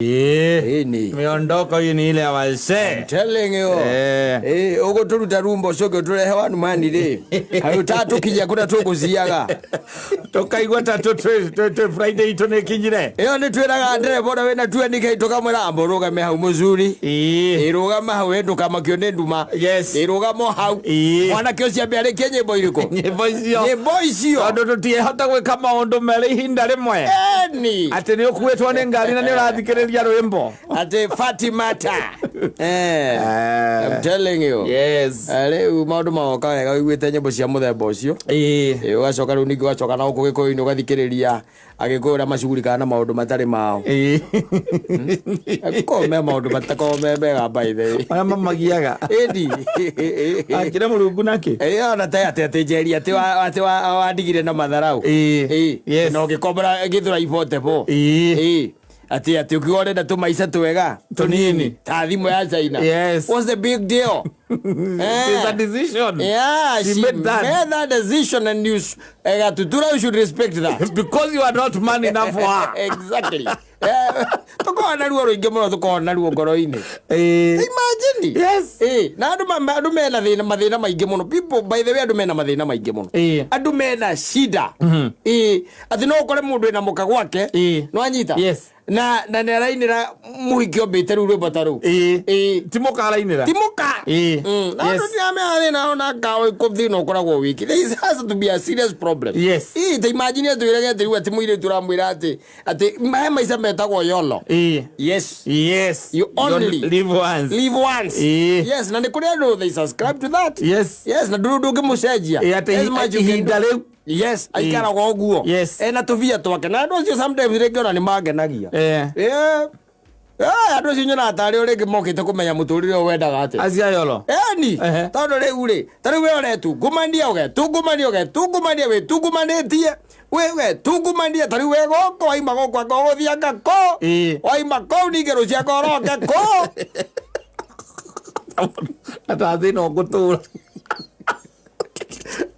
Ni miondoko hii ni ile ya wazee. I'm telling you. Ugo turuta rumbo soke turehe wanu mani de. Hayo tatu kija kuna tukuziaga. Tokaigwa tatu Friday itone kinjire. Iyo ni twiraga ndere bona wena tuwe nikaitoka mwera amboroga me hau muzuri. Iroga mahau endu kama kione nduma. Yes. Iroga mo hau. Mwana kio cia mbere kenye boiriko. Nyimbo icio. Nyimbo icio. Andu tutie hota gwika maundu meri hinda rimwe. Ni. Ati ni ukuitwo ni ngari na ni urathikiriria rwimbo. Ati Fatimata. I'm telling you. Yes. Leo maundu maoka wega wiguite nyimbo cia muthemba ucio. Ugacoka riu ningi ugacoka na uko gikoini ugathikiriria agikura macuguri kana maundu matari mao. Akome maundu matakome bega by the way. Aya mamagiaga. Edi. Akira mulungu nake. Ona ate njeri ati wa ndigire na matharau. Yes. No gikobra githura ibote bo. Ati ukigore na tumaisha twega tunini ta thimu ya China. Yes. What's the big deal? It's a decision. Yeah, she made that decision and you should respect that. Because you are not man enough for her. Exactly. Tukona ruo ruingi muno tukona ruo ngoro-ini. Imagine. Yes. Na andu mena mathina maingi muno. People by the way andu mena mathina maingi muno. Andu mena shida. Ati no ukore mundu ena muka gwake. No anyita. Yes. Na nerainira muhiki ombite ru rwimbo ta ru. Timoka arainira. Timoka. Na ndu niame na ona gawe kuthina ukoragwo wiki. There has to be a serious problem. Yes. Te imagine tuirege ati ati muire turamwira ati maisa metagwo yolo. Yes. Yes. You only live once. Live once. Yes. Na nikuri andu they subscribe to that. Yes. Yes. Na ndu ngimucenjia. Ihinda riu. Yes, aikara go guo. Yes. Na tuvia twake na andu cio sometimes ringiona ni magenagia. Andu cio nyona atari uri ngimokite kumenya muturire o wendaga ati. Acia yolo. Ni. Tondu riu ri, tari we ore tu gumania we tungumanitie. We tungumania tari we goko waima goko agothia ngako. Waima ko ni ngero cia koroke ko. Atathi no gutura.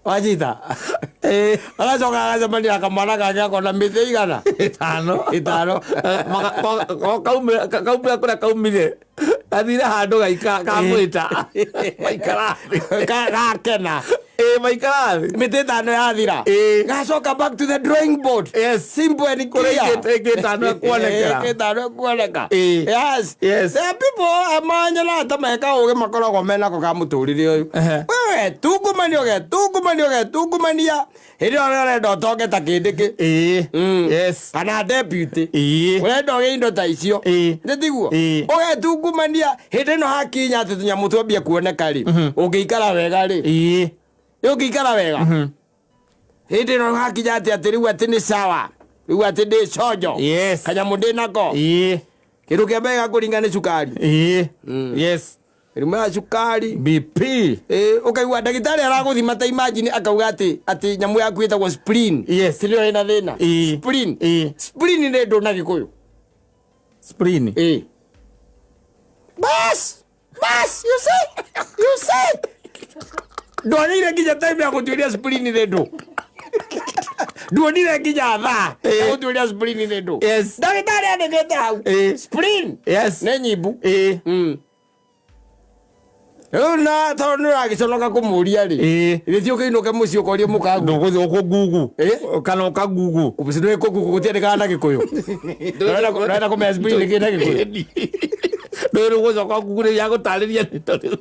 Wajita. Agacoka agacemania kamwana gake akona mĩtĩ igana. Ĩtano. Kaumire kũrĩa kaumire. Athire handũ kamwĩta. Maikara. Gakena. Maikara. Mĩtĩ ĩtano yathira. Gacoka back to the drawing board. Yes. Simple and clear. Ĩtano ekuoneka. Yes. There are people amanyala atameka ũgĩ makoragwo menako ka mũtũrĩre ũyũ. Wewe tungumania. Hĩndĩ ĩyo ũrenda ũtonge ta kĩndĩkĩ. Yes. Kana deputy. Ũrenda ũgĩe indo ta icio. Nĩ tiguo. Ũgetungumania hĩndĩ ĩno hakinya atĩ tũnyamũ twambia kuoneka rĩ. Ũngĩikara wega rĩ. Ũngĩikara wega. Hĩndĩ ĩno hakinya atĩ rĩu atĩ nĩ sawa. Rĩu atĩ ndĩ cojo. Yes. Kanyamũ ndĩ nako. Kĩndũ kĩa mbere gakũringa nĩ cukari. Yes. Rimwe ya cukari. BP. Ukaigua ndagĩtarĩ aragũthima ta imagine akauga atĩ nyamũ yaku ĩtagwo spleen. Yes. Tilio ina thĩna. Spleen. Spleen nĩ ndũ na Gĩkũyũ. Spleen. Bas, you say. Ndonire nginya time ya gũtuĩria spleen nĩ ndũ. Ndonire nginya thaa ya gũtuĩria spleen nĩ ndũ. Yes. Ndagĩtarĩ andĩkĩte hau. Spleen. Yes. Nĩ nyimbu. Na tondu nĩũragĩconoka kũmũria rĩ. Rĩthiĩ ũkĩinũke mũciĩ ũkorie mũkangu. Ndũgũthiĩ ũkũngugu. Kana ũkangugu. Ũbũcindũ ĩkũngugu gũtiandĩkaga na Gĩkũyũ. Ndũrenda kũmenya spleen kĩ na Gĩkũyũ. Ndũrĩ gũcoka ngugu rĩrĩa gũtarĩria nĩ tondũ.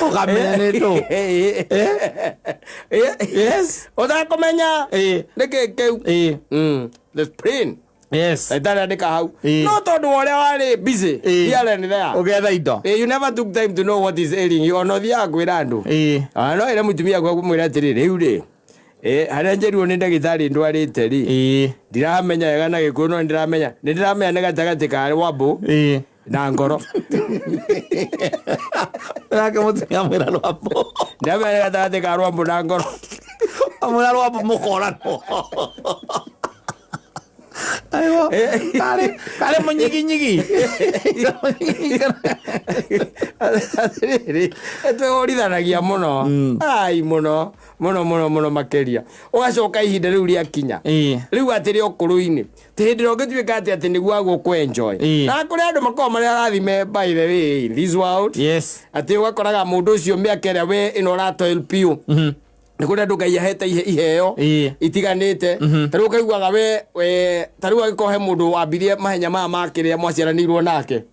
Ũkamenya nĩ ndũ. Yes. Ũtakũmenya nĩkĩ kĩu. The spleen. Yes. Ndari andika hau. No tondu ũrĩa warĩ busy. Here and there. Ũgetha indo. You never took time to know what is ailing you. Ono thia kwĩra andũ. No ĩrĩa mũtumia gwaku mwĩra atĩrĩ rĩu rĩ. Harĩa njerirwo nĩ ndagĩtarĩ ndwarĩte rĩ. Ndiramenya wega na Gĩkũyũ no nĩ ndĩramenya nĩ gatagatĩ ka Rwambũ na Ngoro. Nake mũtumia mwĩra Rwambũ. Ndiramenya nĩ gatagatĩ ka Rwambũ na Ngoro. Mwĩra Rwambũ mũkorano. Aiyo. Kare mũnyiginyigi. Twĩhũrithanagia mũno. Ai mũno makĩria. Ũgacoka ihinda rĩu rĩakinya. Rĩu atĩ rĩ ũkũrũ-inĩ. Ti hĩndĩ ĩrĩa ũngĩtuĩka atĩ nĩguo agũkũ enjoy. Na kũrĩ andũ makoragwo marĩ arathime by the way in this world. Yes. Atĩ ũgakoraga mũndũ ũcio mĩaka ĩrĩa we ĩno ũratoil piũ. Nĩ kũrĩ andũ Ngai ahete iheo itiganĩte. Tarĩu ũkaiguaga we tarĩu angĩkorwo he mũndũ wambirie mahenya maya ma kĩrĩa mwaciaranĩirwo nake.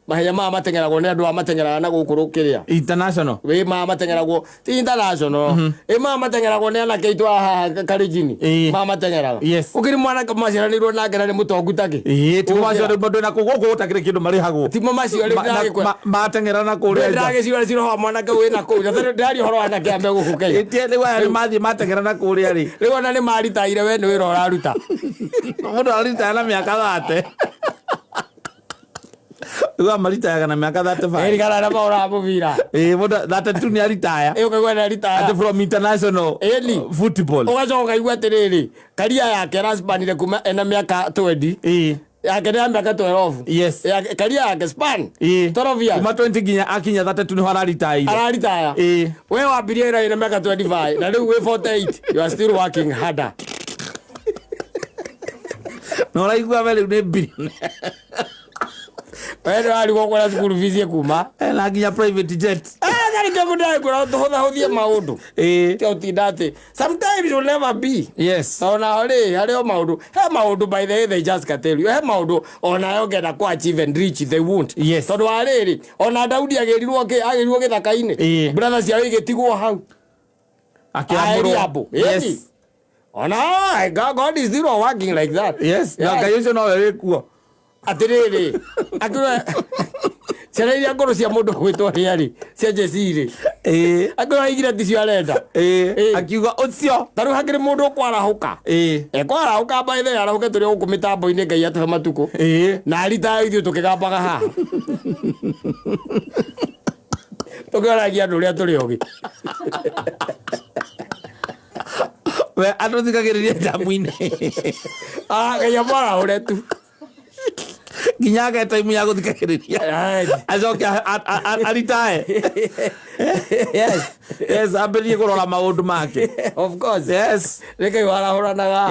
Mahenya maya mateng'eragwo nĩ andũ mateng'eraga na gũkũ rũkĩrĩa international. We maya mateng'eragwo ti international. Maya mateng'eragwo nĩ anake aitũ haha Kalenjin. Maya mateng'eraga. Ũkĩrĩ mwanake mwaciaranĩirwo nake na nĩ mũtongu taki. Ti mwaciaranĩirwo mũndũ na gũkũ gũtakĩrĩ kĩndũ marĩhagwo. Ti macio rĩ ndagĩkwa. Mateng'era na kũrĩa. Ndagĩciũra ciroha mwanake wĩ na kũu. Ndari ũhoro wa anake ambe gũkũ Kenya. Rĩu aya mathiĩ mateng'era na kũrĩa rĩ. Rĩu ona nĩ maritaire we nĩ wĩra ũraruta. Mũndũ araritaga na mĩaka 30. Uga maritayaga na miaka 35. Erigana na maura mubira. Mũndũ 32 ni aritaya. Ukaigua ni aritaya. Ati from international football. Ugacoka igua atiriri. Karia yake araspanire kuma ena miaka 20. Yake ni miaka 12. Yes. Karia yake span. 12 years. Kuma 20 ginya akinya 33 ni araritaya. Araritaya. We wambirie ina miaka 25 na rĩu we 48. You are still working harder. No raigua vele ni billionaire. Wewe wali gukora school fees kuma na nginya private jet gari ke mudai kura tuhutha maundu ti utindate sometimes will never be. Yes. Ona hare maundu by the way they just can tell you maundu ona yongena ku achieve and reach they won't. Yes. Tondu ariri ona Daudi agerirwo githaka-ini brother cia igitigwo hau akiamurwo. Yes. Ona God is still working like that. Yes. Ngai ucio no we kuo atiriri akura ciana iria ngoro cia mundu gwitwo riari cia Jesiri akura igira ticio arenda akiuga ucio taru hakiri mundu kwarahuka kwarahuka baithe arahuke turi guku mitambo-ini Ngai atuhe matuku na arita ithuĩ tukigambaga haha tukioragia andu uria turi ogi we andu thikagiriria ndamu-ini Ngai amũrahure tu nginya ga time ya guthikagiriria acoke aritae. Yes, ambirie kurora maundu make. Of course. Yes. Reke warahuranaga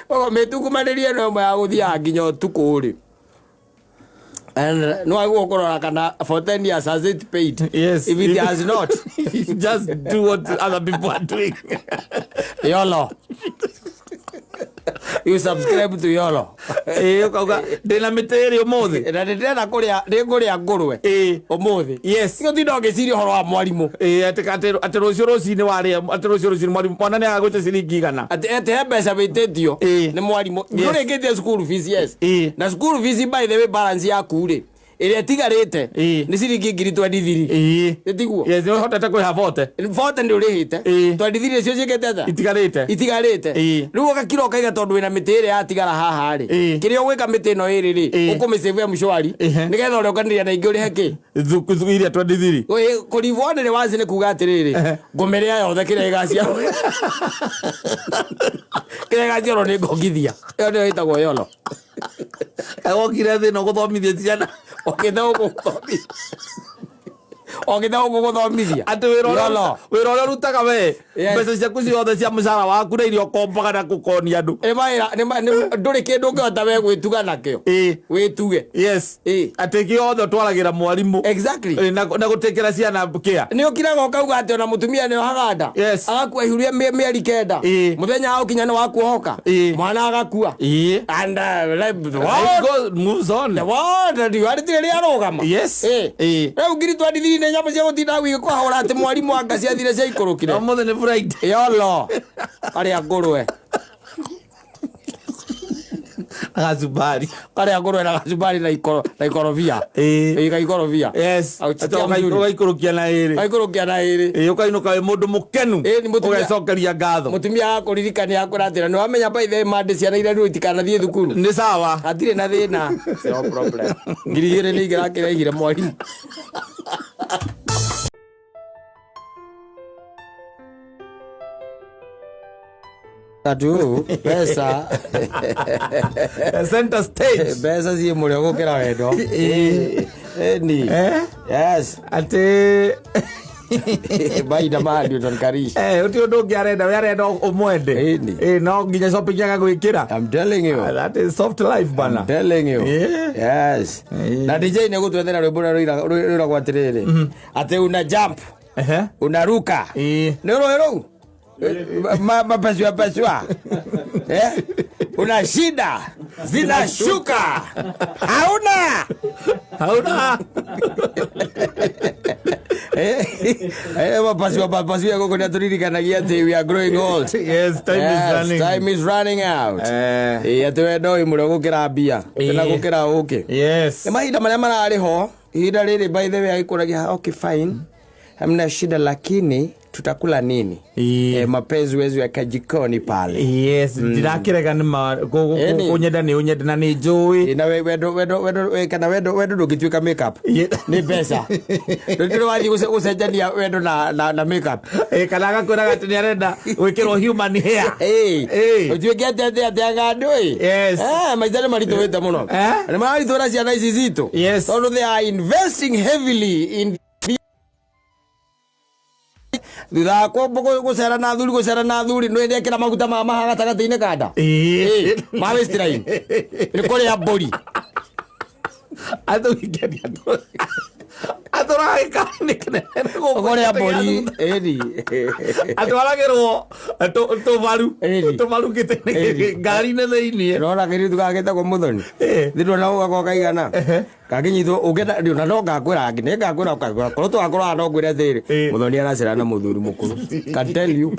ogo metukumanirie no mwe ya guthia nginya utuku ri and no I go kurora kana for 10 years has it paid. Yes. If it has not, just do what other people are doing. YOLO. You subscribe to YOLO. Ukauga ndina mitiri umuthi na ndina kuria ngurwe umuthi. Yes. Ngo thindo ngiciria horo wa mwarimu ati rucio rucini waria ati rucio rucini mwarimu mwana ni agwite ciringi igana ati mbeca bitetio ni mwarimu ndureketie school fees. Yes. Na school fees by the way balance yaku ri ĩrĩa ĩtigarĩte nĩ ciringi 23,000 ĩtiguo. Yes, no hotete kwiha vote nĩ ũrĩhĩte 23,000 cio ciĩkĩte atĩa itigarĩte rĩu ũgakira ũkaiga tondũ wĩna mĩtĩ ĩrĩa yatigara haha rĩ kĩrĩa ũgwĩka mĩtĩ ĩno ĩrĩ rĩ ũkũmĩsave ya mshwari nĩgetha ũrĩa ũkanĩria na ingĩ ũrĩhe kĩ thuku iria 23 kũrivwo nĩ wazi nĩ kuga atĩrĩrĩ ngũmĩrĩa yothe kĩrĩa ĩgaciarwo kĩrĩa ĩgaciarwo nĩ ngongithia ĩyo nĩyo ĩtagwo YOLO. wokire thĩ no gũthomithia ciana ogitha gũgũthomithia atĩ wĩra ũrĩa ũrutaga we mbeca ciaku ciothe cia mũcara waku nĩ irio ũkombaga na gũkonia andũ ndũrĩ kĩndũ ũngĩhota we gwĩtuga nakĩo wĩtuge. Yes. Atĩ gĩothe ũtwaragĩra mwarimũ na gũtekera ciana kĩa nĩ ũkiraga ũkauga atĩ ona mũtumia nĩ ohaga nda agakua ihuria mĩeri 9 mũthenya wa gũkinya nĩ wakuohoka mwana agakua and moves on the world ndĩwarĩtire rĩa rũgama. Rĩu ngiri 23 nĩ nyamũ cia gũtinda gwĩkũhũra atĩ mwarimu anga ciathire cia ikũrũkire ũmũthĩ nĩ Friday. YOLO arĩa ngũrwe Gacubari karĩa ngũrwe na gacubari na ikorobia ikorobia. Yes. Ũgaikũrũkia na ĩrĩ ũkainũka wĩ mũndũ mũkenu ũgecokeria ngatho. Mũtumia akũririkania akũratĩra nĩ wamenya baithe mandĩ ciana iria nĩ itikanathiĩ thukuru nĩ sawa hatirĩ na thĩna no problem. Ngiri 2 nĩ igĩrakĩrehire mwarimu. Atu pesa center stage pesa si muri gukira wendo ni yes ate baida mali don karish uti undu ngiarenda we arenda umwende no nginya shopping yaga gwikira. I'm telling you that is soft life bana. I'm telling you yes na DJ ne gutwethera rwimbo rwira gwatiriri ate una jump unaruka nero mapasua una shida zinashuka hauna mapasua koko naturirikanagia ati we are growing old. Yes, time is running out. Ate no imuro gukira mbia tena gukira uki. Yes, mahinda maria marari ho ihinda riri by the way agikuragia okay fine hamna shida lakini tutakula nini? Mapenzi wezu ya kajikoni pale. Yes, ndirakirega nima kunyenda ni unyenda na ni joy. Na wedo kana wedo ndugituika makeup. Ni pesa. Ndiro wathi gucenjania wedo na makeup. Kana gakora gatini arenda wikirwo human hair. Utuike ate agando Yes. maizale marito weta muno. Na mali tora cia nice zito. Yes. So they are investing heavily in Dida ko gusera na thuri no endekera maguta ma mahaga tagate-ine kanda ma westirain ni kore ya bori ado wikedi adora ikanikne kore ya bori adora gero to varu kite gari ne theini rora kiri tukageta ko muthoni thindo na uga ko kaigana kaginyitho ugenda ndio na ndoga kwira ngine ngakwira ko to akora no gwire thiri muthoni aracira na muthuri mukuru can tell you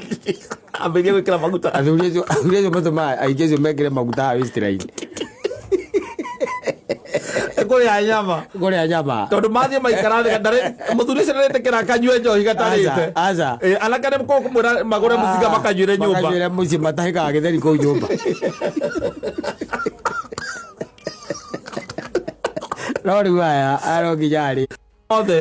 abege wikira maguta athuri matuma aigezo mekire maguta westirain kore anyama tondu mathie maikarathika ndare muthuri cenete kira kanywe njohi gatarite aza alakane ko kumura magore musiga makanyure nyumba muci matahika githeri ko nyumba Lori waya arogijari othe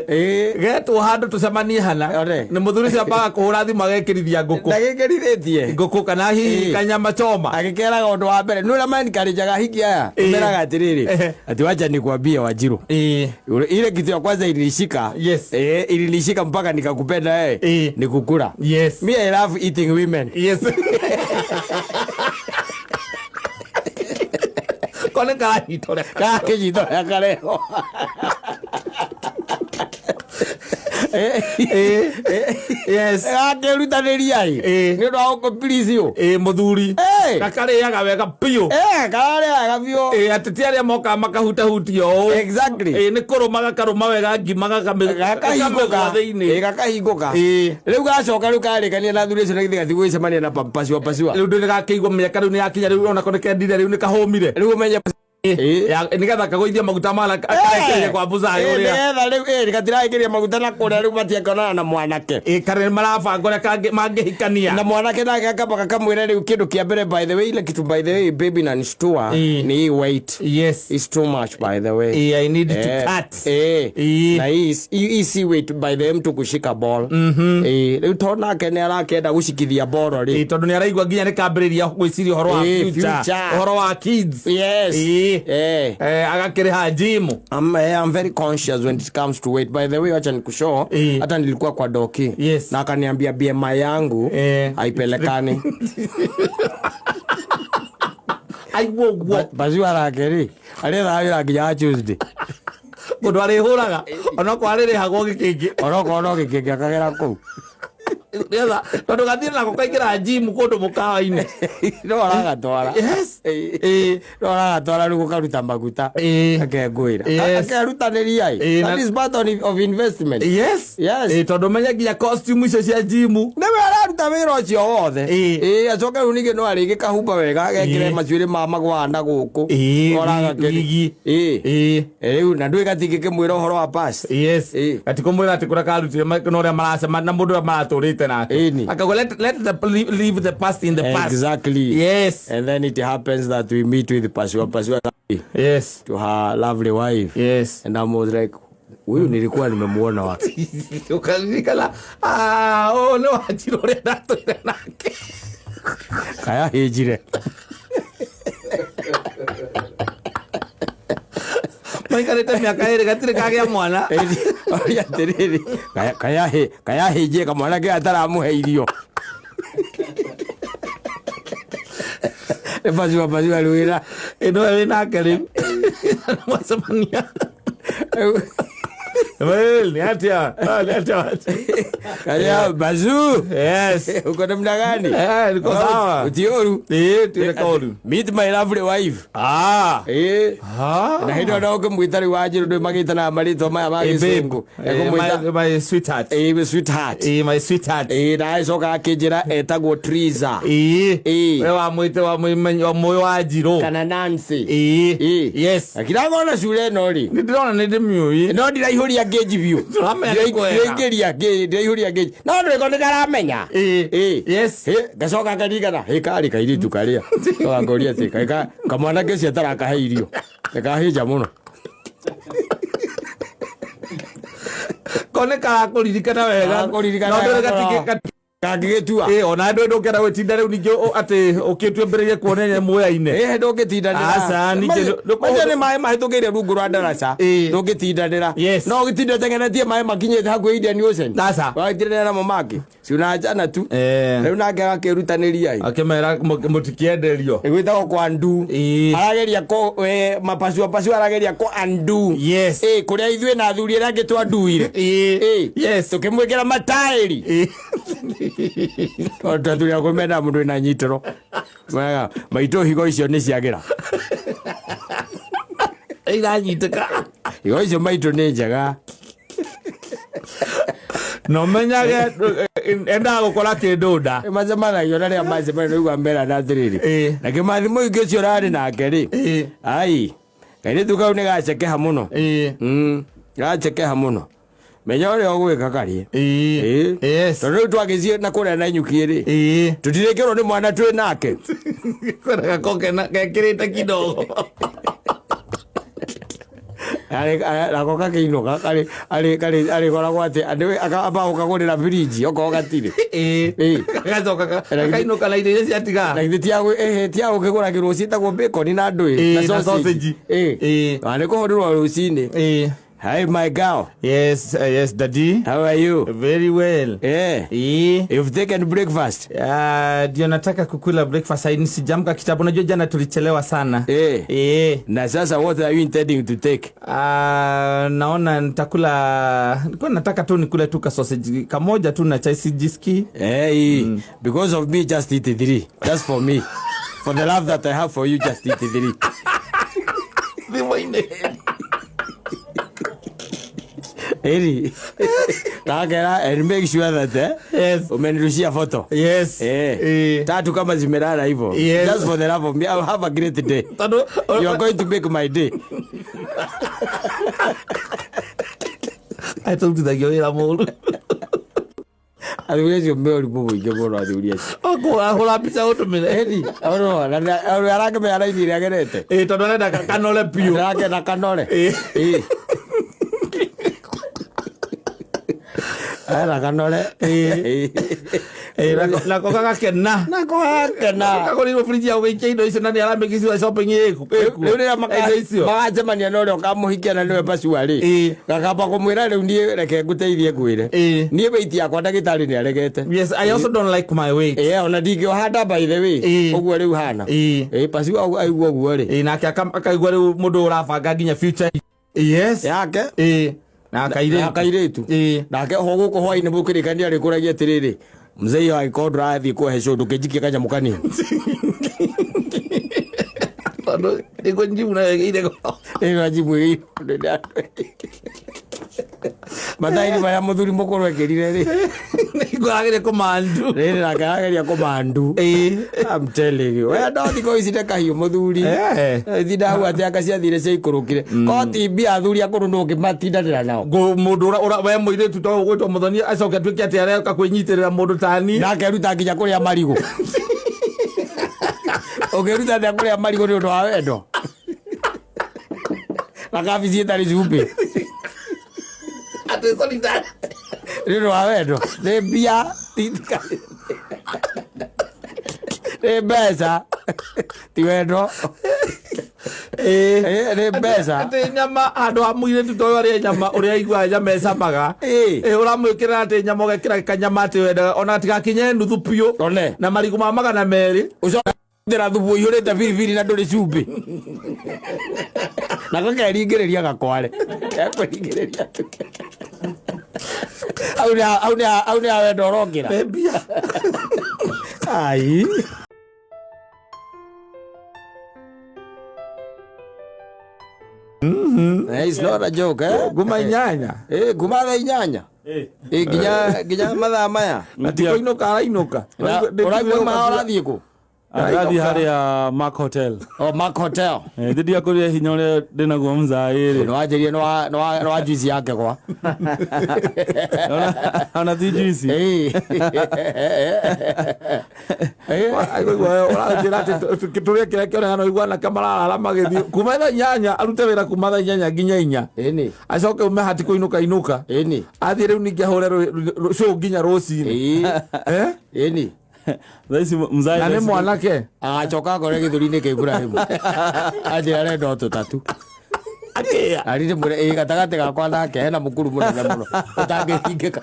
getu handu tucemanie hana ni muthuri cia baga kuhura thimu agekirithia nguku ndagikirithie nguku kana hihi kanyama choma agikeraga undu wa mbere nura man karijaga hiki aya meraga atiriri ati wacha nikwambie Wanjiru ile kitu ya kwanza ilinishika ilinishika mpaka nikakupenda nikukura. Yes, me I love eating women. Yes. Kone kajitore kareo yes akerutanĩria nĩ ũndũ wa gũkũpirisio mũthuri gakarĩaga wega piũ karĩaga biũ ateti arĩa mokaga makahutahutio exactly nĩ kũrũma gakarũma wega ngima gakahingũka gakahingũka rĩu gacoka rĩu karĩkania na thuri icio nĩgĩthiĩ gathi gwĩcemania na pasua rĩu ndĩ gakĩigua mĩaka rĩu nĩ yakinya rĩu ona konekendire rĩu nĩ kahũmire rĩu ũmenye nigetha kagoithia maguta mala karekeire kwa buzayo ria nigetha riu gatirageria maguta na kuria riu matiakona na mwanake kare marabanga ria mangehikania na mwanake nake akamba kamwira riu kindu kia mbere by the way ile kitu by the way baby na nishtua ni weight. Yes, it's too much by the way. I need to cut na easy weight by the mtu kushika ball riu tona ke ni arakenda gushikithia ball ri tondu ni araigua nginya ni kambiriria gwiciria uhoro wa future uhoro wa kids. Yes, agakiriha gym. I'm very conscious when it comes to weight. By the way, wacha nikushow hata nilikuwa kwa doki na akaniambia BMI yangu haipelekani. Aiwo bazu arakeri aretha wira nginya Tuesday mundu arihuraga ona kwa aririhagwo gikingi ono gikingi akagera kuu Neza, tondu gathire nako kaingira gym kundu mukawa-ine. No aragatwara. Yes. No aragatwara riu gukaruta maguta. Akengwira. Akerutanĩria. That is part of investment. Yes. Yes. Tondu menye nginya costume icio cia gym. Nĩwe araruta wĩra ũcio wothe. Acoke rĩu ningĩ no arĩgĩ kahumba wega gekĩre macuĩrĩ ma magwa na gũkũ. Oragakĩrigi. Rĩu na ndũĩ gatingĩ mwĩra ũhoro wa pass. Yes. Gatikũmwĩra atĩ kũrĩa karutire no ũrĩa maracema na mũndũ ũrĩa maratũrĩte let leave the past in the past. Exactly. Yes. And then it happens that we meet with Pasua. Yes. To her lovely wife. Yes. And I was like, huyu nilikuwa nimemuona wapi? Ukanikala no Wanjiru ule natoira nake. Kaya hejire. Maikarete miaka iri gatire kagĩa mwana. Oya tereri. Kaya heje kamwana ke ataramuhe irio. Epazua luira. Eno wena kare. Masamania. Well, niatia. Kaya bazu. Yes. Uko namna gani? Niko sawa. Utioru. Tunakoru. Meet my lovely wife. Na hindo na kumwitari wajiru ndo magitana marito maya magisungu. My sweetheart. My sweetheart. My sweetheart. Na isoka akijira etagwo Triza. Wa mwite wa moyo wajiro. Kana Nancy. Yes. Akirago na shule no ri. Ndirona nindi myui. No ndiraihuri geji biu. Ngeria geji. No ndiko ndikaramenya. Yes. Gacoka karigana. Kari kairi tukaria. Wangoria tika. Kamwana kesi ataraka heirio. Nikahinja muno. Kone kakuririkana wega. No ndiratikika kagigetua ona ndo kera wetinda riu ningio ati ukitwe mbere kuonene muoya-ine ndungitindanira asa ninge ni mai mahitukiire rungu rwa ndaraca ndungitindanira no gitinde tengenetie mai makinyite hakuhi Indian Ocean asa waitire na mamaki ciuna jana tu riu nake agakirutaniria akimera mutikienderio gwitagwo kwa ndu arageria ko mapacu arageria ko andu kuria ithuĩ na athuri arĩa angĩ twanduire tukimwĩkĩra mataĩri Taturia kumena mundu ina nyitoro. Mwega, maito higo icio ni ciagira. Ira nyiteka. Higo icio maito ni njega. No menyage enda gukora kindunda. Mazamana yona ria mazamana igwa mbera na thiriri. Na kimathimo ingi cio rari nake ri. Ai. Kaire tukau ni gacekeha muno. Gacekeha muno. Menya ore ogwika kari yes tondu twagizie na kuria na nyuki ri tutirekero ni mwana twi nake kora koke na kekirite kidogo la koka kino kari kora gwate ande akaba ukagurira fridge oko gatire gazoka kaino kala ide cia tiga na ithitiago tiago kigura kiruci tagwo bacon na ndui na sausage ane ko hodirwa rucini Hi, my girl. Yes, Daddy. How are you? Very well. You've taken breakfast? Ndio nataka kukula breakfast. Haini sijamka kitabu. Najua jana tulichelewa sana. Na sasa what are you intending to take? Naona nitakula... Nikuwa nataka tu nikule tu ka sausage kamoja tu na chai sijiski. Because of me, just eat 3. That's for me. For the love that I have for you, just eat 3. Eri, kakera, and make sure that umenirushia photo. Yes. Tatu kama zimerara hivyo. Just for the love of me, I'll have a great day. You are going to make my day. I told you that you're a mole. Aliwezi mbele bubu igobora adiuria. Hola pizza otumile. Eri, arake me ara ithire agerete. Tondu nenda kanole piu. Arake na kanole. Era kanole. La koka gakena. Na koka gakena. Kako ni friji ya ugeike indo icio nani aramekisiwa shopping yeku. Riu ni magacemania na uria ukamuhikia na niwe pacu ari. Gakamba kumwira riu nie reke nguteithie ngwire. Nie beiti yakwa ndagitari ni aregete. Yes, I also don't like my weight. Ona ndingiohanda by the way. Uguo riu hana. Pacu aigua guo ri. Nake akaigua riu mundu urabanga nginya future. Yes. Yake. Na akairetu nake ho guko hwaine mukirikania ri kuragia tiriri mzee wa ikodra athi kuhe shodo kejikia kanya mukani Tando iko njimu na ile ko njimu hii Madai maya muthuri mukuru ekirire ri niko agire komandu ri nakageria komandu I'm telling you we don't go isite kahiu muthuri thida hu ati akaciathire cia ikurukire ko tibi athuri akuru no ngimatindana nao mundu ura we muire tu to gwitwo muthoni acoke twiki ati areka kwinyitirira mundu tani na keruta nginya kuria marigo ogeruta nda kuria marigo ni undu wa wendo akabicie tari zupe ate solidar Rino a wendo, de bia titka. Rebesa. Tiwendo. Rebesa. Ate nyama andu amuire tutoyo ari nyama uri aigua nyama ecabaga. Uramwikira ati nyama ugekira kanyama ati wenda ona tigakinye nuthu piu. Na marigu ma 200. Ndira thubu ihurite biribiri na nduri cumbi. Na gakeringiriria gakware. Ekwiringiriria tuke. Au ni awendo rongira. Bebia. Ai. It's not a joke, eh? Guma inyanya. Guma da inyanya. Ginya mathaa maya. Natiko inoka inoka. Uraigua mahora thiku. Arathi haria Mark Hotel. Mark Hotel. Ndidia kuria hinya ule ndinaguo mzairi. No ajerie no juice yake kwa. Ona ti juice. Aigua ora njira ati kituria kire kiona no igua na kamara ala magithio. Kuma nyanya arute wira kuma nyanya nginya inya. Eni. Acoke ume hati kuinuka inuka. Eni. Athi riu ningi ahore show nginya rocini. Eni. Thaisi mzai na ni mwanake agacoka gore githuri-ini kia Ibrahimu ajira arenda ũtũtatu ari nĩ mwĩre gatagatĩ gakwa nake hena mũkuru mũnene mũno ũtangĩhingĩka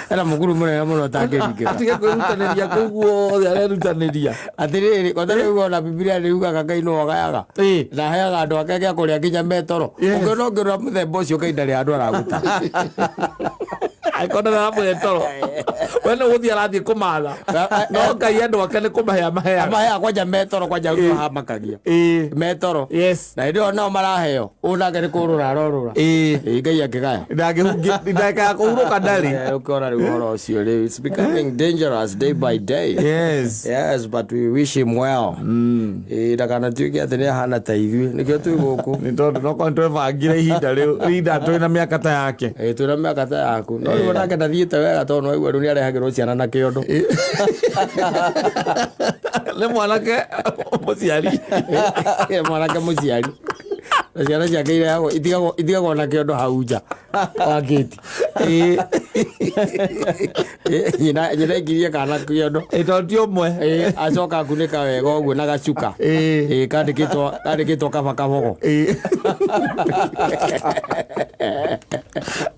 hena mũkuru mũnene mũno ũtangĩhingĩka atige kwĩrutanĩria kũu guothe arerutanĩria atĩrĩrĩ kota rĩu ona Bibilia nĩugaga Ngai nĩ ogayaga na heaga andũ ake gĩa kũrĩa nginya metoro ũngĩona ũngĩrora mũthemba ũcio Ngai ndarĩ andũ araguta aikona na mwetoro wena uthi arathie kumatha no Ngai andu ake ni kumahea mahea kwanja metoro kwanja uha makagia metoro yes na ndio no maraheo unake ni kurura rorura Ngai akigaya ndaka kuhuruka ndari ukora ri uhoro ucio ri it's becoming dangerous day by day yes but we wish him well ndakana tuike ati ni hana ta ithui nikio twi guku ni tondu no kontre vangire ihinda riu rinda twina miaka ta yake twina miaka ta yaku no nake ndathiĩte wega tondũ no igũrũ nĩ arehagĩrwo ciana na kĩondo nĩ mwanake mũciari mwanake mũciari na ciana ciake itigagwo na kĩondo hau nja wa gĩti nyina ingirie kana kĩondo tondũ ti ũmwe acoka akunĩka wega ũguo na gacuka kandĩkĩtwo kaba kabogo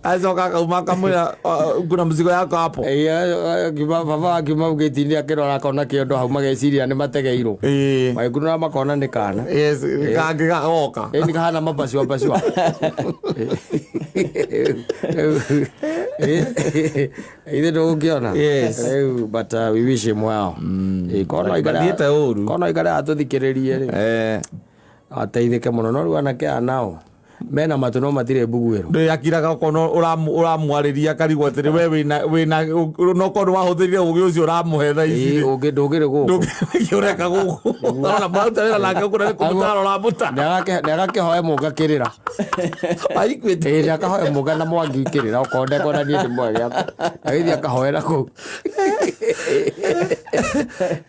acoka kauma kamwĩra kuna mzigo yako hapo baba akiuma gĩti-inĩ akĩrora akona kĩondo hau mageciria nĩ mategeirwo magĩkunũra makona nĩ kana kangĩ gagoka nĩ kahana mabacua ithe ndũgũkĩona rĩu but we wish him well kona ikare atũthikĩrĩrie rĩ ateithĩke mũno no rĩu anake aya nao mena matu no matire mbuguĩro ndĩakiraga kono ũramwarĩria karigwo atĩrĩ we wĩna no kono wahũthĩrire ũgĩ ũcio ũramũhe tha ici ndũgĩrĩ gũkũ ũreka gũkũ ona maruta wĩra nake ũkũra nĩ kũmũtara ũramũta nĩagakĩhoe mũnga kĩrĩra aikuĩte nĩakahoe mũnga na mwangi kĩrĩra ũkondekwo na niĩ ndĩ mwegea agĩthiĩ akahoera kũu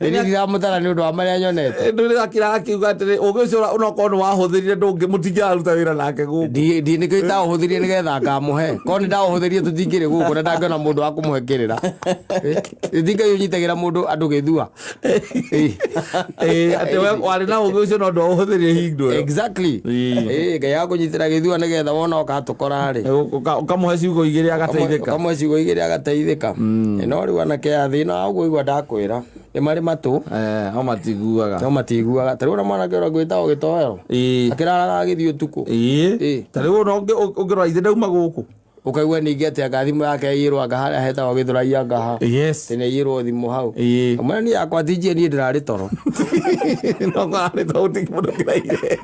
nĩ ndiramũtara nĩ ũndũ wa marĩa nyonete ndĩrakiraga akiuga atĩrĩ ũgĩ ũcio no kono wahũthĩrire mũtingĩraruta wĩra nake di nä kä ndaåhåthärie nä getha ngamå korwo nä ndaåhåthärie tå tingä rä gå kå na ndangäona må ndå wa kå må he kä rä ra thingai å nyitagä ra må ndå andå gä thua atä we warä na å gä å cio no ndaåhåthärie hingo exactly Ngai agå nyitä ra gä thua nä getha wona ågatå korarä å kamå he ciugo igä rä agateithä ka kamwe ciugo igä rä agateithä ka no rä u anake a thä na åguo igua ndakwä ra nä marä matå no matiguaga ta rä u ona mwanake å rangwä tagwo gä toero akä raraga agä thiä å tukå ta rä u ona å ngä rora ithe ndauma gå kå ukaigua ningĩ atĩ anga thimũ yake yaiyĩrwo anga harĩa hetagwo Gĩthũrai ngaha tĩ nĩ yaiyĩrwo thimũ hau kamwe niĩ yakwa tinjie niĩ ndĩrarĩ toro no kararĩ toro ti mũndũ kĩraire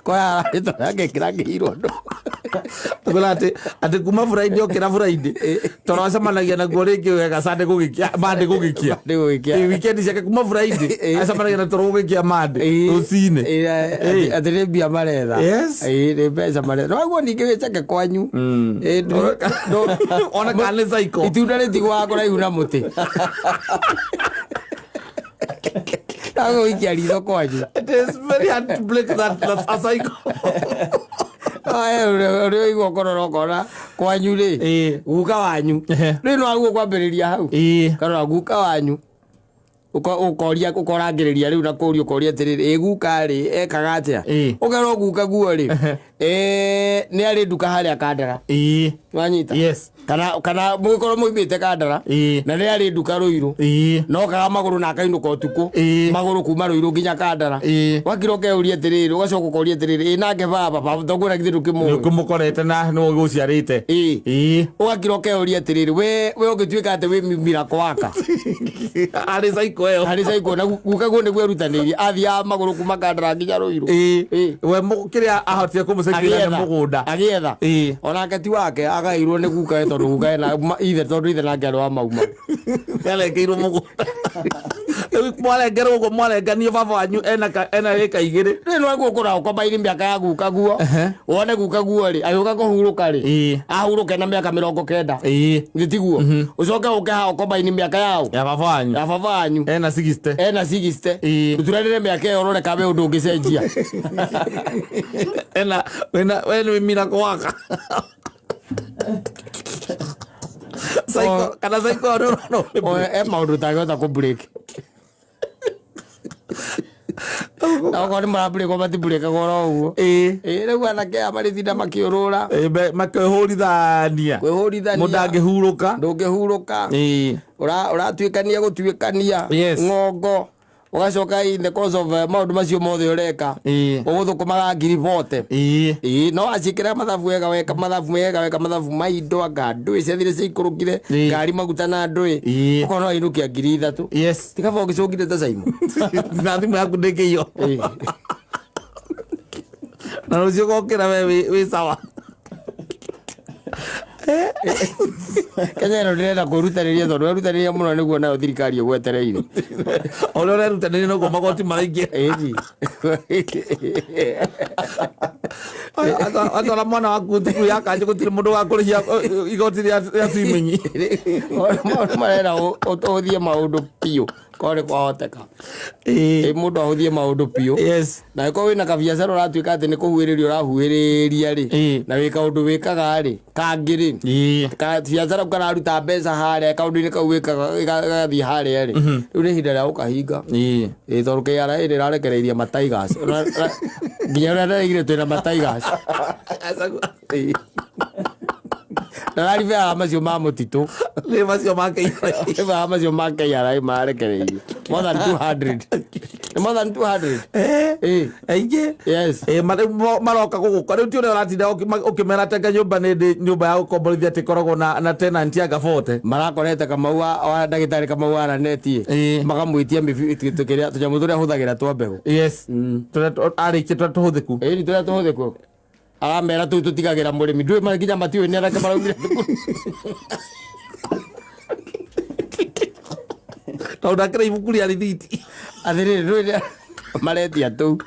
koya ararĩ toro angĩkĩra ngĩirwo andũ kwĩra atĩ kuma Friday okĩra Friday toro acemanagia naguo rĩngĩ wega Sunday gũgĩkia Monday gũgĩkia weekend ciake kuma Friday acemanagia na toro gũgĩkia Monday rũcinĩ atĩ nĩ mbia maretha nĩ mbeca maretha no guo ningĩ wĩcake kwanyu ona kana nĩ cycle itunda rĩtigwaga kũraihu na mũtĩ agũikia ritho kwanyu it is very hard to break that a cycle rä igua korora ũkona kwanyu rĩ guka wanyu rĩ no aguo kwambĩrĩria hau karora guka wanyu ukorangĩrĩria rĩu na kũũria ũkoria atĩrĩrĩ guka rĩ ekaga atĩa ũgerwo guka guo rĩ nĩ arĩ nduka harĩa Kandara wanyita kana mũgĩkorwo mũimĩte Kandara na nĩ arĩ nduka Rũirũ no kaga magũrũ na akainũka ũtukũ magũrũ kuma Rũirũ nginya Kandara wakira ũkeuria atĩrĩrĩ ũgacoka ũkoria atĩrĩrĩ nake baba tongwĩra githĩ ndũkĩmũkorete na nĩ ũgũciarĩte ũgakira ũkeuria atĩrĩrĩ we ũngĩtuĩka atĩ wĩ mira kwaka arĩ saiko ĩyo harĩ saiko na guka guo nĩguo erutanĩirie athiaga magũrũ kuma Kandara nginya Rũirũ we kĩrĩa ahotire kũmũcenjia nĩ mũgũnda agĩetha onake ti wake agairwo nĩ guka tondũ guka ena ithe tondũ ithe nake arĩ wa mauma yalengeirwo mũgũnda mwalengerwo ũguo mwalenganio baba wanyu ena ĩka igĩrĩ rĩ no gũkũra ũkomba-inĩ mĩaka ya guka guo wone guka guo rĩ agĩũka kũhurũka rĩ ahurũke na mĩaka 90 gĩtiguo ũcoke ũke ha ũkomba-inĩ mĩaka yao ya baba wanyu ena 60 tuturanĩre mĩaka ĩyo ũrore kabe ũndũ ũngĩcenjia wena mira kwaka kana saiko no maũndũ tangĩhota kũ-break Ako ni marabreak matibreaka goro ũguo rĩu anake aya marĩtinda makĩũrũra makĩhũrithania mũndũ ndũngĩhurũka ũratuĩkania gũtuĩkania ng'ongo ugacoka in the course of maũndũ macio mothe ũreka ũgũthũkũmaga ngiri vote no acikĩra mathabu weka mathabu maindo anga ndũĩ ciathire ciaikũrũkire ngari maguta na ndũĩ ũkona no ainũkia ngiri 3 tikaba ũgĩcũngire ta Saimo na thimũ yaku ndĩkĩiyo na rũciũ gokĩra we wĩ sawa Kenya ĩno ndĩrenda kwĩrutanĩria tondũ werutanĩria mũno nĩguo nayo thirikari ĩgwetereire ũrĩa ũrerutanĩria noguo magoti maraingĩ atwara mwana waku thukuru ya kanjũ gũtirĩ mũndũ wa kũrĩhia igoti rĩa swimming maũndũ marenda ũthie maũndũ piũ korĩ kwahoteka mũndũ ahũthie maũndũ piũ na ĩkorwo wĩna kabiacara ũratuĩka atĩ nĩ kũhuhĩrĩria ũrahuhĩrĩria rĩ na wĩ kaũndũ wĩkaga rĩ kangĩ rĩ biacara kararuta mbeca harĩa kaũndũ-inĩ kau gathiĩ harĩa rĩ rĩu nĩ ihinda rĩa gũkahinga tondũ KRA nĩrarekereirie matigers nginya ũrĩa ndaregire twĩna matigers nararibea macio ma mũtitũ nĩ macio ma KRA marekereirie more than 200 aingĩ maroka gũgũka rĩu ti ũrĩa ũratinda ũkĩmera tenga nyũmba nĩ nyũmba ya gũkomborithia atĩ koragwo na tenant ya gabote marakorete Kamau wa ndagĩtarĩ Kamau wa Naneti makamwĩtia tũnyamũ tũrĩa hũthagĩra twa mbegũ arĩkia tũrĩa tũhũthĩku tũrĩa tũhũthĩku agamera tũu tũtigagĩra mũrĩmi ndũĩ makinya matiũĩ nĩ arake maraumire thukuru tondũ ndakĩra ibuku rĩa rithiti atĩrĩrĩ ndũĩ maretia tũu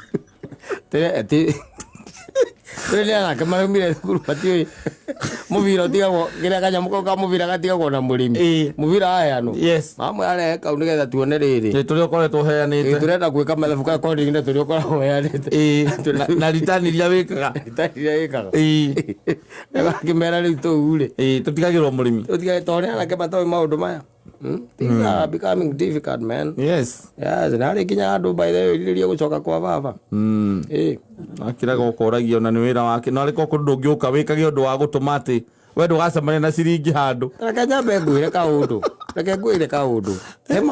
nĩ arake maraumire thukuru matiũĩ mũbira ũtigagwo kĩrĩa kanyamũ kau ka mũbira gatigagwo na mũrĩmi mũbira aheanwo mamwe arehe kau nĩgetha tuone rĩrĩ tũrĩa ũkoretwo ũheanĩte tũrenda gwĩka mathabu ka kondinĩ tũrĩa ũkoragwo ũheanĩte na ritani iria wĩkaga agakĩmera rĩu tũu rĩ tũtigagĩrwo mũrĩmi tondũ nĩ anake matoĩ maũndũ maya things are becoming difficult, man. Yes, nari kinya andu by the way iriria gucoka kwa baba akira gokoragia na ni wira wake no ariko kundu ngiuka wikage undu wa gutuma ati we ndugacemania na ciringi handu reke nyambe ngwire kaundu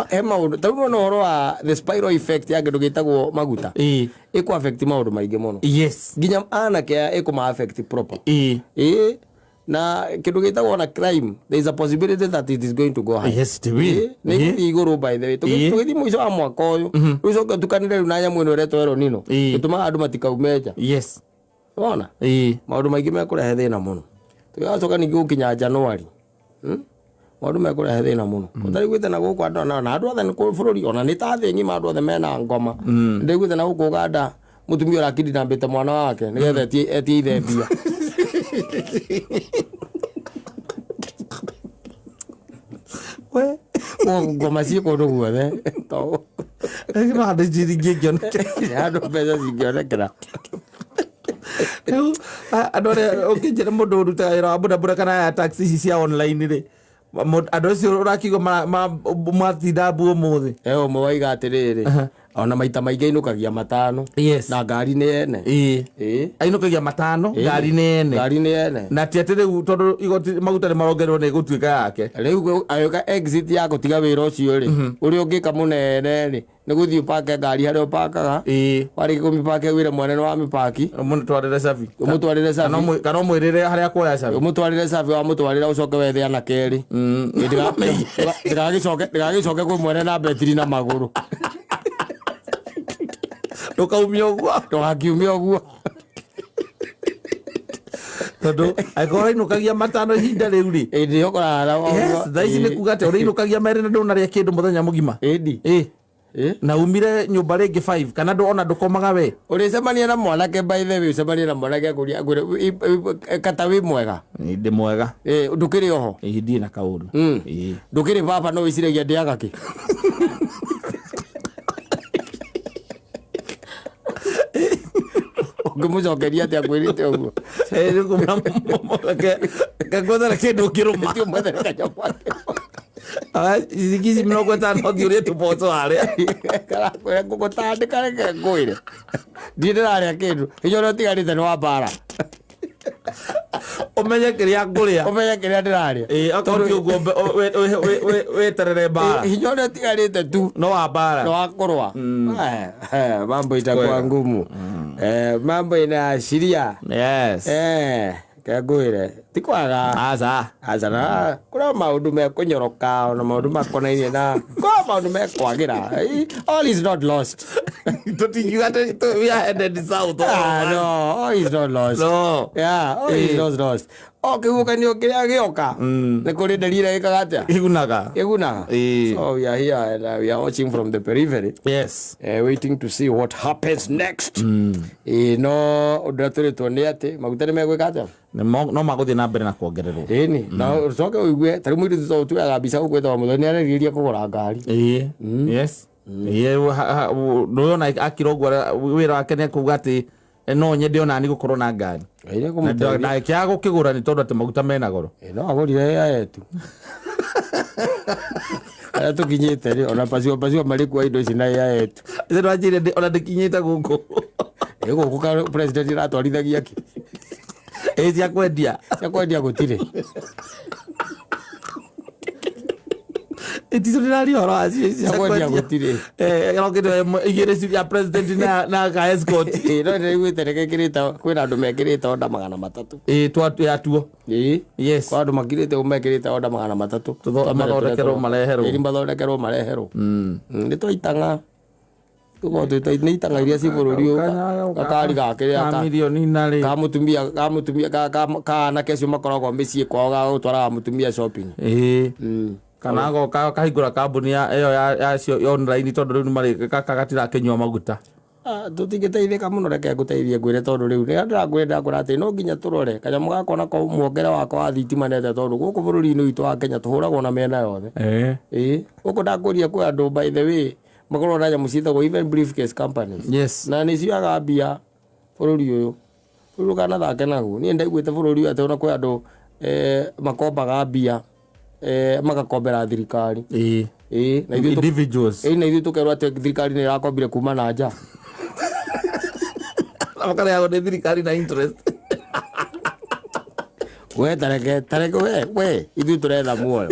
he maundu tau no horo wa the spiral effect ya kindu gitagwo maguta iku affect maundu maingi muno. Yes, ginya anake iku ma affect proper na kindu gitagwo na crime, there is a possibility that it is going to go high. Yes, it will. Ni iguru by the way tugithi mwico wa mwaka uyu ucoka tukanire na nyamu ino reto ero nino gituma andu matikaumeja. Yes, ona maundu maingi mekurehe thina muno tugacoka ningi gukinya January maundu mekurehe thina muno utariguite na guku andu na andu othe ni ku bururi ona ni ta thi ngima andu othe mena ngoma ndiguite na guku Uganda mutumia urakindi na mbete mwana wake nigetha etie ithe mbia we ngoma cie kundu guothe to no andu ciringi ngionekera andu mbeca cingionekera andu aria ukinjira mundu urutaga wira wa bodaboda kana ya taxi ici cia online ri andå acio rakiuga matindambu muthi umwe waiga atiriri ona maita maingĩ ainũkagia matano na ngari nĩ ene ainũkagia matano ngari nĩ ene na ti atĩ rĩu tondũ igoti maguta nĩ marongererwo nĩ gũtuĩka yake rĩu agĩũka exit ya gũtiga wĩra ũcio rĩ ũrĩa ũngĩka mũnene rĩ nĩ gũthiĩ ũpake ngari harĩa ũpakaga warĩkia kũmĩpake wĩre mwene wa mĩpaki ũmũtwarĩre cabi kana ũmwĩrĩre harĩa kuoya cabi ũmũtwarĩre cabi wamũtwarĩra ũcoke wethe ana kerĩ ndĩgagĩcoke kwĩ mwene na betiri na magũrũ ndũgakiumia ũguo tondũ angĩkorwo ainũkagia matano ihinda rĩu rĩ ĩndĩ ũkoraga thaa ici nĩ kuga atĩ ũrĩinũkagia merĩ na ndũnarĩa kĩndũ mũthenya mũgima na umire nyũmba rĩngĩ 5 kana ona ndũkomaga we ũrĩcemania na mwanake by the way ũcemania na mwanake kata wĩ mwega ndĩ mwega ndũkĩrĩ oho ndirĩ na kaũndũ ndũkĩrĩ baba no wĩciragia ndĩaga kĩ ngĩmũcokeria atĩ akwĩrĩte ũguo ngagwethera kĩndũ kĩrũma ici 50 thi ũrĩe tũboco harĩa karakwĩra ngũgũtandĩka reke ngwĩre ndirĩ ndĩrarĩa kĩndũ hinya ũrĩa ũtigarĩte nĩ wa mbara ũmenye kĩrĩa ngũrĩa ũmenye kĩrĩa ndĩrarĩa akorwo ti ũguo wĩterere mbara hinya ũrĩa ũtigarĩte tu no wa mbara no wa kũrũa mambo itakuwa ngumu mambo inaashiria kengwĩre ti kwaga aca na kũrĩa maũndũ mekũnyoroka na maũndũ makonainie na kũrĩa maũndũ mekwagĩra all is not lost tũtingiuga atĩ we are headed south no all is not lost all is not lost kĩhuhũkanio kĩrĩa gĩoka nĩ kũrĩ ndarira gĩkaga atĩa kĩgunaga so we are here and we are watching from the periphery waiting to see what happens next no ũndũ ũrĩa tũrĩtwo nĩ atĩ maguta nĩ megwĩka atĩa no magũthiĩ na mbere na kuongererwo na ũcoke ũigue tarĩ mũirĩtu to ũtuaga mbica gũkwĩtwa mũthoni nĩ arerĩgĩria kũgũra ngari ndũyona akira ũguo wĩra wake nĩ kuuga atĩ no nyende ona ni gũkorwo na ngari na kĩa gũkĩgũra nĩ tondũ atĩ maguta mena goro no agũrire yaetu arĩa tũkinyĩte rĩ ona paciwa marĩ kuwa indo ici na yaetu ithe nwanjĩire ona ndĩkinyĩte gũkũ gũkũ president iratwarithagia ki cia kwendia gũtirĩ itizo ndirari horo acio gũtirĩ igĩrĩ cia president na ka escort no nĩiguĩte rekĩrĩte kwĩna andũ mekĩrĩte onda 300 yatuo kwa andũ makirĩte mekĩrĩte onda 300 mathondekerwo mareherwo nĩ twaitanga nĩ itanga iria ci bũrũri ũyũ gakari gakĩrĩa ka mũtumia kaanake acio makoragwo mĩciĩ kwao ga gũtwaraga mũtumia shopping kana goka kahingũra kambuni ĩyo ya online tondũ rĩu nĩ gaka gatirakĩnyua maguta tũtingĩteithĩka mũno reke ngũteithie ngwĩre tondũ rĩu nĩ ndĩrangwĩra atĩ no nginya tũrore kanyamũ gakwa nako mwongere wakwa wa thitima nete tondũ gũkũ bũrũri-inĩ witũ wa Kenya tũhũragwo na mĩena yothe gũkũ ndakũria kwĩ andũ by the way makorwo na nyamũ ciĩtagwo even briefcase companies na nĩ cioyaga mbia bũrũri ũyũ bũrũri ũkanathake naguo niĩ ndaiguĩte bũrũri ũyũ atĩ ona kwĩ andũ makombaga mbia magakombera thirikari individuals na ithuĩ tũkerwo atĩ thirikari nĩ ĩrakombire kuma na nja makarehagwo nĩ thirikari na interest we tareke we ithuĩ tũretha muoyo